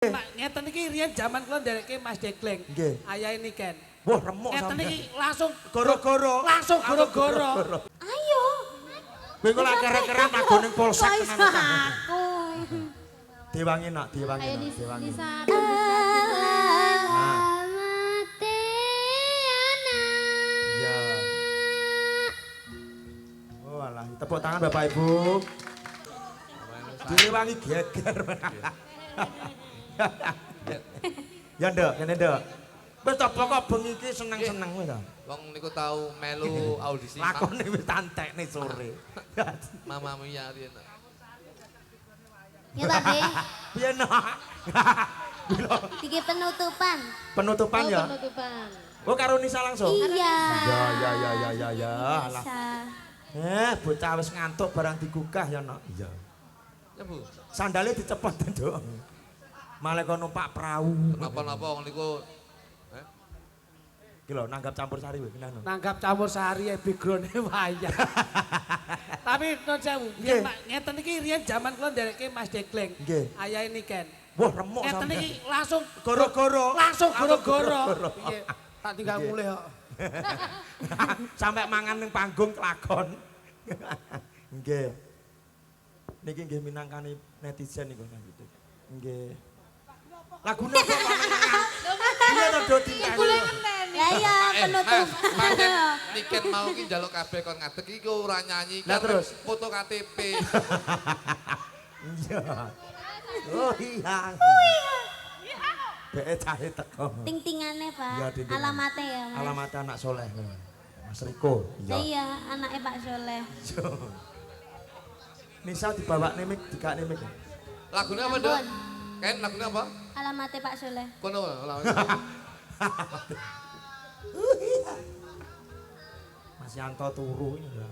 Pak, ngeten iki riyen jaman kula ndereke Mas Dekleng. Nggih. Ayahe Niken. Wah, remuk Ngeten sampean. iki langsung Goro-goro. Langsung goro-goro. Ayo. Kowe kok lak kere-keran aku ning polsek tenan ta. Aku. Diwangi nak, diwangi Ayo nak, diwangi. di Alamat Iya. Oh alah, tepuk tangan Bapak Ibu. Diwangi geger. Ya nduk, kene nduk. Wis ta pokok bengi iki seneng-seneng wis ta. Wong niku tau melu audisi. Lakone wis tantekne sore. Mama Mia riyen. Ya tadi, Piye nak? tiga penutupan. Penutupan ya. Penutupan. Oh karo Nisa langsung. Iya. Ya. Alah. Bisa. Bocah wis ngantuk barang digugah ya nak. Iya. Ya Bu, Sandale dicepot nduk. Malah kono numpak perahu. napa-napa wong niku Iki lho nanggap campur sari kowe kenano. Nanggap campur sari background wayang. Tapi non sewu, Nggih. Pak, ngeten iki riyen jaman kula ndereke Mas Dekleng. Nggih. Ayahe Niken. Wah, remuk Ngeten sampean. iki langsung Goro-goro. Langsung goro-goro. Goro-goro. Iya, tak tinggal Nggih. mulih kok. Sampai mangan ning panggung kelakon. Nggih. Niki nggih minangkani netizen niku lanjut. Nggih. Lagune apa panjenengan? Iya to do dinteni. Ya ya penutupan. pancen Niken mau ki njaluk kabeh kon ngadeg iki ora nyanyi Lah kan terus? foto KTP. Iya. Oh iya. Beke cahe teko. Ting-tingane Iya, Pak. ting-tingan. Alamatnya ya Mas. Alamat anak soleh. Mas Riko. Lah iya, anaknya Pak Soleh. Nisa dibawa nemik, dikak nemik. Lagune apa, Dok? Ampun. Ken lagune apa? Alamatnya Pak Soleh. Kono Mas Yanto turu ya.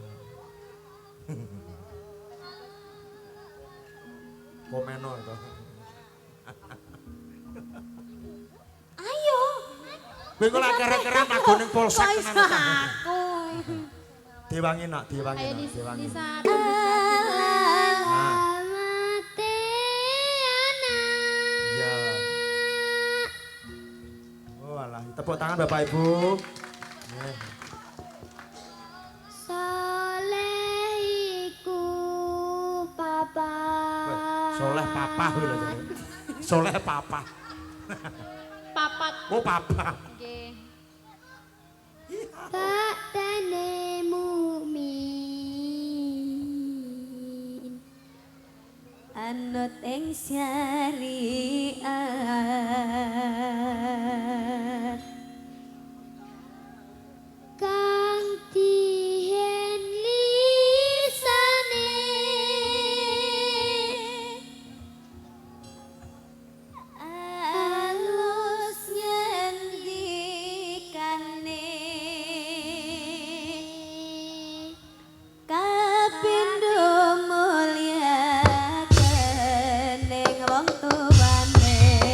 Komeno itu. Ayo. Kowe kok lak kere-keran aku ning polsek tenan ta. Aku. Diwangi nak, diwangi Ayo nak, di diwangi. Alamat Iya. Oh alah, tepuk tangan Bapak Ibu. Nggih. Soleh iku papa. Soleh papa kuwi lho jare. Soleh papa. Papat. Oh papa. Nggih. Ba'dane mukmin anut ing syariat kang dihen lisane alus ngendikane kapindo mulya kening wong tuwane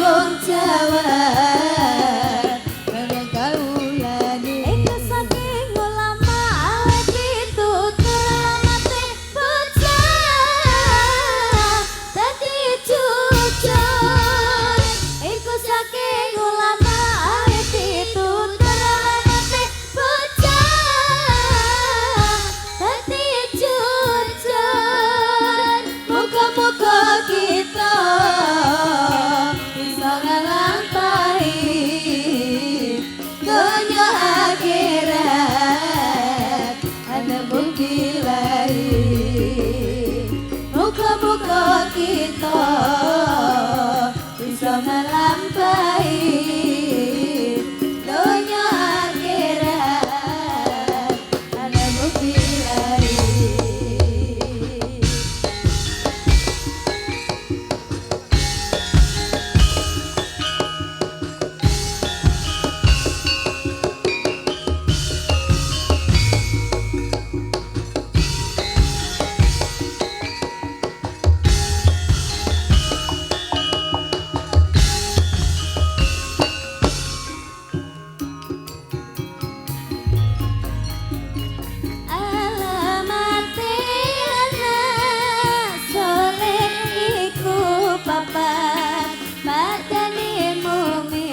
tanggung jawab bareng kaulane iku saking ulama awet pitutur mate bocah dadi jujur iku saking ulama awet pitutur mate bocah dadi jujur muga-muga kita bisa ngelampahi dunia akhirat ada bukti lain muga-muga kita bisa ngelampahi dunia akhirat ada bukti lain. Alamate anak soleh iku papat padane mukmin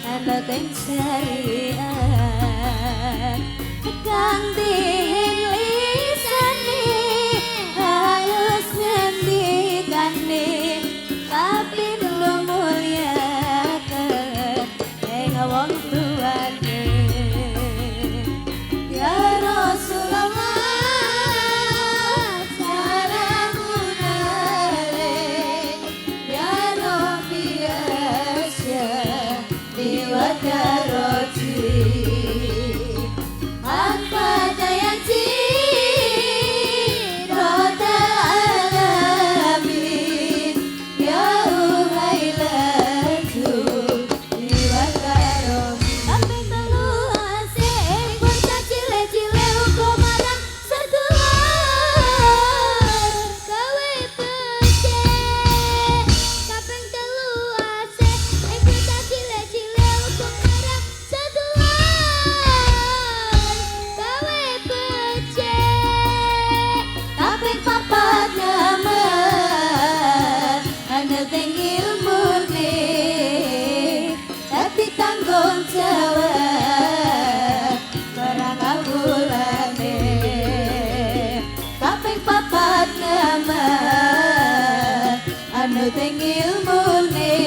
ana teng syariat kang dihen lisane halus ngendikane tapi lu mulyaken ing wong tuane. Ya Rasulullah salamun alaik ya Rabbi asyah diwadaroti apa daya roda alamin ya uhailatu diwadaroti tapi telu asik bocah cile-cile uga marang sedulur gawe becik kaping telu asik bocah cile-cile uga marang sedulur gawe becik kaping papat nyaman ana teng ilmune dadi tanggung jawab barang kabulane kaping papat nyaman ana teng ilmune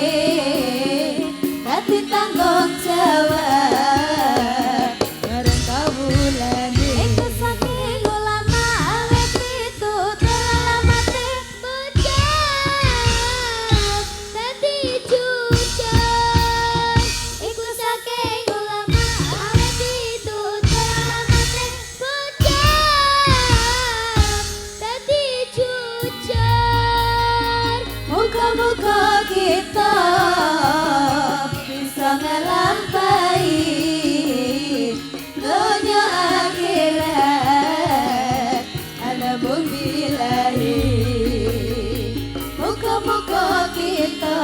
dadi tanggung jawab barang kabulane iku saking ulama awet pitutur alamate bocah dadi jujur iku saking ulama awet pitutur alamate bocah dadi jujur muga-muga kita bisa ngelampahi dunia akhirat ada bukti lain muga-muga kita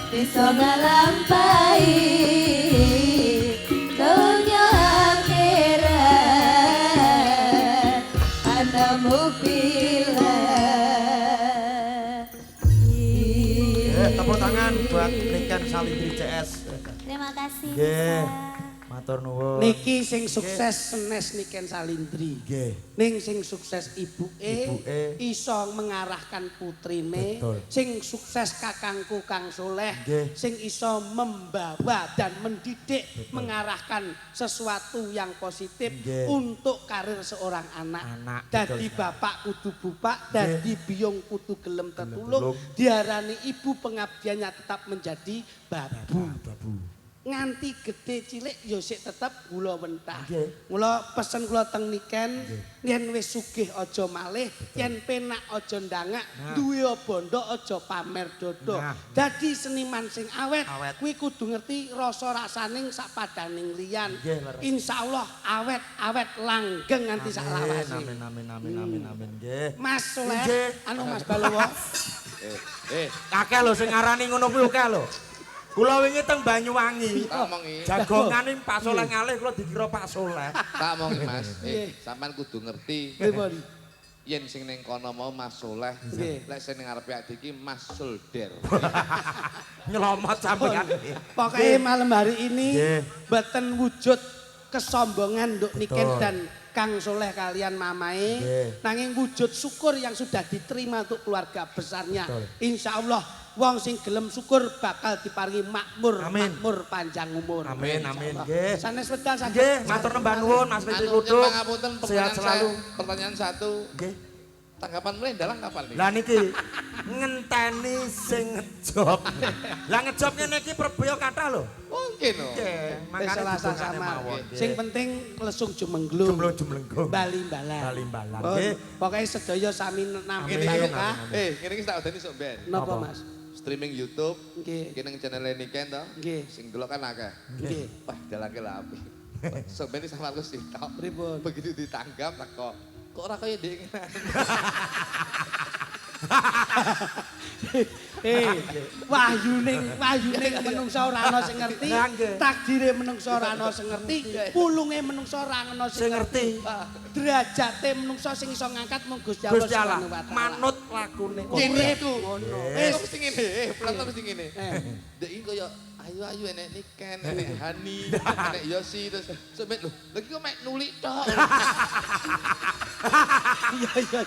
bisa ngelampahi dunia akhirat ada bukti lain. Tepuk tangan buat Niken Salindri CS. Terima kasih. Nggih. Ustaz. Matur nuwun. Niki sing sukses senes Niken Salindri. Nggih. Ning sing sukses ibuke Ibuke. iso mengarahkan putrine, Betul. sing sukses kakangku Kang Soleh, Nggih. sing iso membawa dan mendidik, mengarahkan sesuatu yang positif Nggih. untuk karir seorang anak. Anak, Dadi betul. bapak kudu bupak, dadi biyung kudu gelem tetulung, tetulung. diarani ibu pengabdiannya tetap menjadi babu. Babu. Nganti gede cilik ya sik tetep kula wentah. Nggih. Mula pesen kula teng Niken, yen wis sugih aja malih, yen penak aja ndangak, duwe bondo aja pamer dodo. Nah. Dadi seniman sing awet, Awet. kuwi kudu ngerti rasa rasaning sapadaning liyan. Nggih, leres. Insyaallah awet langgeng nganti sak lawase. Amin amin amin amin amin amin nggih. Mas Soleh, Nggih. anu Mas Balowo. Akeh lho sing ngarani ngono kuwi akeh lho. Kula wingi teng Banyuwangi. Tak omongi. Jagongane Pak Soleh ngalih kula dikira Pak Soleh. Tak omongi Mas. Sampeyan kudu ngerti. Pripun? Yen sing ning kono mau Mas Soleh, lek sing ning ngarepe ade iki Mas Solder. Nyelomot sampeyan. Pokoknya malam hari ini mboten wujud kesombongan Nduk Niken dan Kang Soleh kalian mamae, nanging wujud syukur yang sudah diterima untuk keluarga besarnya. Insya Allah wong sing gelem syukur bakal diparingi makmur, makmur panjang umur. Amin, amin. Nggih. Sanes wedal saged. Nggih, matur nembah nuwun Mas Widi Kuduk. Pangapunten Sehat selalu. Pertanyaan satu. Nggih. Tanggapan mulai dalang kapan nih? Lah niki ngenteni sing ngejob. Lah ngejob ngene iki perboyo kathah lho. Mungkin loh. Nggih, makane Selasa didongane sama. mawon. Sing penting lesung jumenglung. Jumlenggung. Bali-balan. Bali-balan. Oh, Nggih. Pokoknya sedaya sami nampi Amin, barokah. Ngene iki tak odeni sok ben. Napa Mas? Streaming YouTube, Nggih. iki ning channel Niken to. Nggih. Sing delok kan akeh. Nggih. Wah, dalake lah apik. Sok ben sama aku sih tok. Pripun? Begitu ditanggap tak kok ora kaya dhek ngene. Wahyuning menungsa ora ana sing ngerti, takdire menungsa ora ana sing ngerti, pulunge menungsa ora ana sing ngerti. Derajate menungsa sing iso ngangkat mung Gusti Allah Subhanahu wa taala. Manut lakune. Ngene itu. Ngono. Mesti ngene, pelan mesti ngene. Dek iki kaya ayu-ayu enek Niken, enek Hani, enek Yosi terus sampe lho, lagi kok mek nulik tok. Iya iya.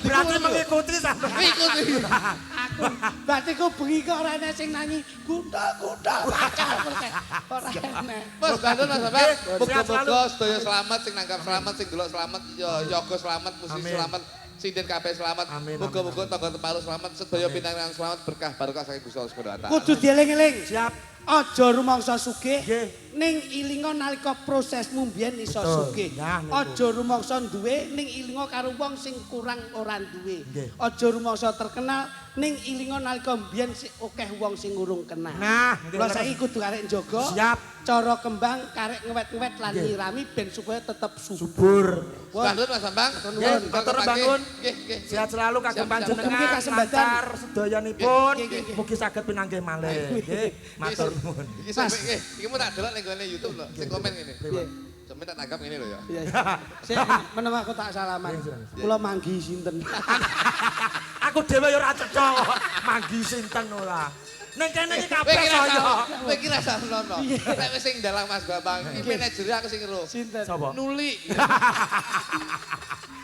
Berarti mengikuti sampe. Ikuti. Aku berarti ku bengi kok ora ana sing nyanyi kuda-kuda pacar ora enek. Mas Bandung Mas Bang. Sehat selalu. Muga-muga sedaya selamat, sing nanggap selamat, sing delok selamat, yoga selamat, musisi selamat, sinden kabeh selamat. Muga-muga tangga tepalu selamat, sedaya pinangan selamat, berkah barokah saking Gusti Allah Subhanahu wa taala. Kudu dieling-eling. Siap. Aja rumangsa sugih. Nggih. Ning ilinga nalika prosesmu mbiyen iso sugih. Nah, niku. Aja rumangsa duwe ning ilinga karo wong sing kurang ora duwe. Nggih. Aja rumangsa terkenal ning ilinga nalika mbiyen akeh wong sing urung kenal. Nah, lha saiki kudu arek njaga. Siap. Cara kembang karek ngewet-ngewet lan nyirami ben supaya tetep subur. Subur. Bandung Mas Bambang. Nggih, matur bangun. Nggih, nggih. Sehat selalu kagem Siap, panjenengan, Mugi kasembadan. lancar sedayanipun. Nggih, nggih, nggih. Mugi saged pinanggih malih. Nggih, matur nuwun. Iki sampe nggih, iki mau tak delok ning gone YouTube lho, sing komen ngene. Piye? Sampe tak tanggap ngene lho ya. Iya. Sik menawa aku tak salaman. Kula manggi sinten. Aku dhewe ya ora cetha kok. Manggi sinten ora. Ning kene iki kabeh Kowe kira saya. kowe kira sarono. Nek wis sing dalang Mas Bambang, iki manajer aku sing ngeru. Sinten? Sapa? Nuli.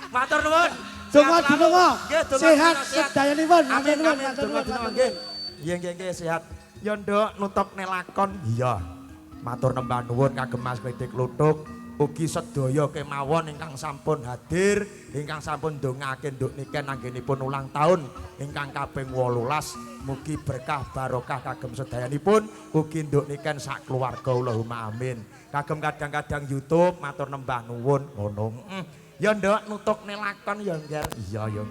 Matur nuwun. Donga Sehat selalu. dinonga. Nggih, donga Sehat dinonga, sehat. sedayanipun. Amin, Matur nuwun, amin. matur Donga nuwun, dinonga, matur nggih. nuwun. Iya, nggih, nggih, sehat. Ya nduk nutup nelakon. Iya. Matur nembah nuwun kagem Mas Widi Kluthuk. Ugi sedaya kemawon ingkang sampun hadir, ingkang sampun ndongaake Nduk Niken anggenipun ulang tahun ingkang kaping 18. Mugi berkah barokah kagem sedayanipun, ugi Nduk Niken sak keluarga Allahumma amin. Kagem kadang-kadang YouTube matur nembah nuwun ngono. Ya nduk nutuk nelakon ya ngger. Iya ya.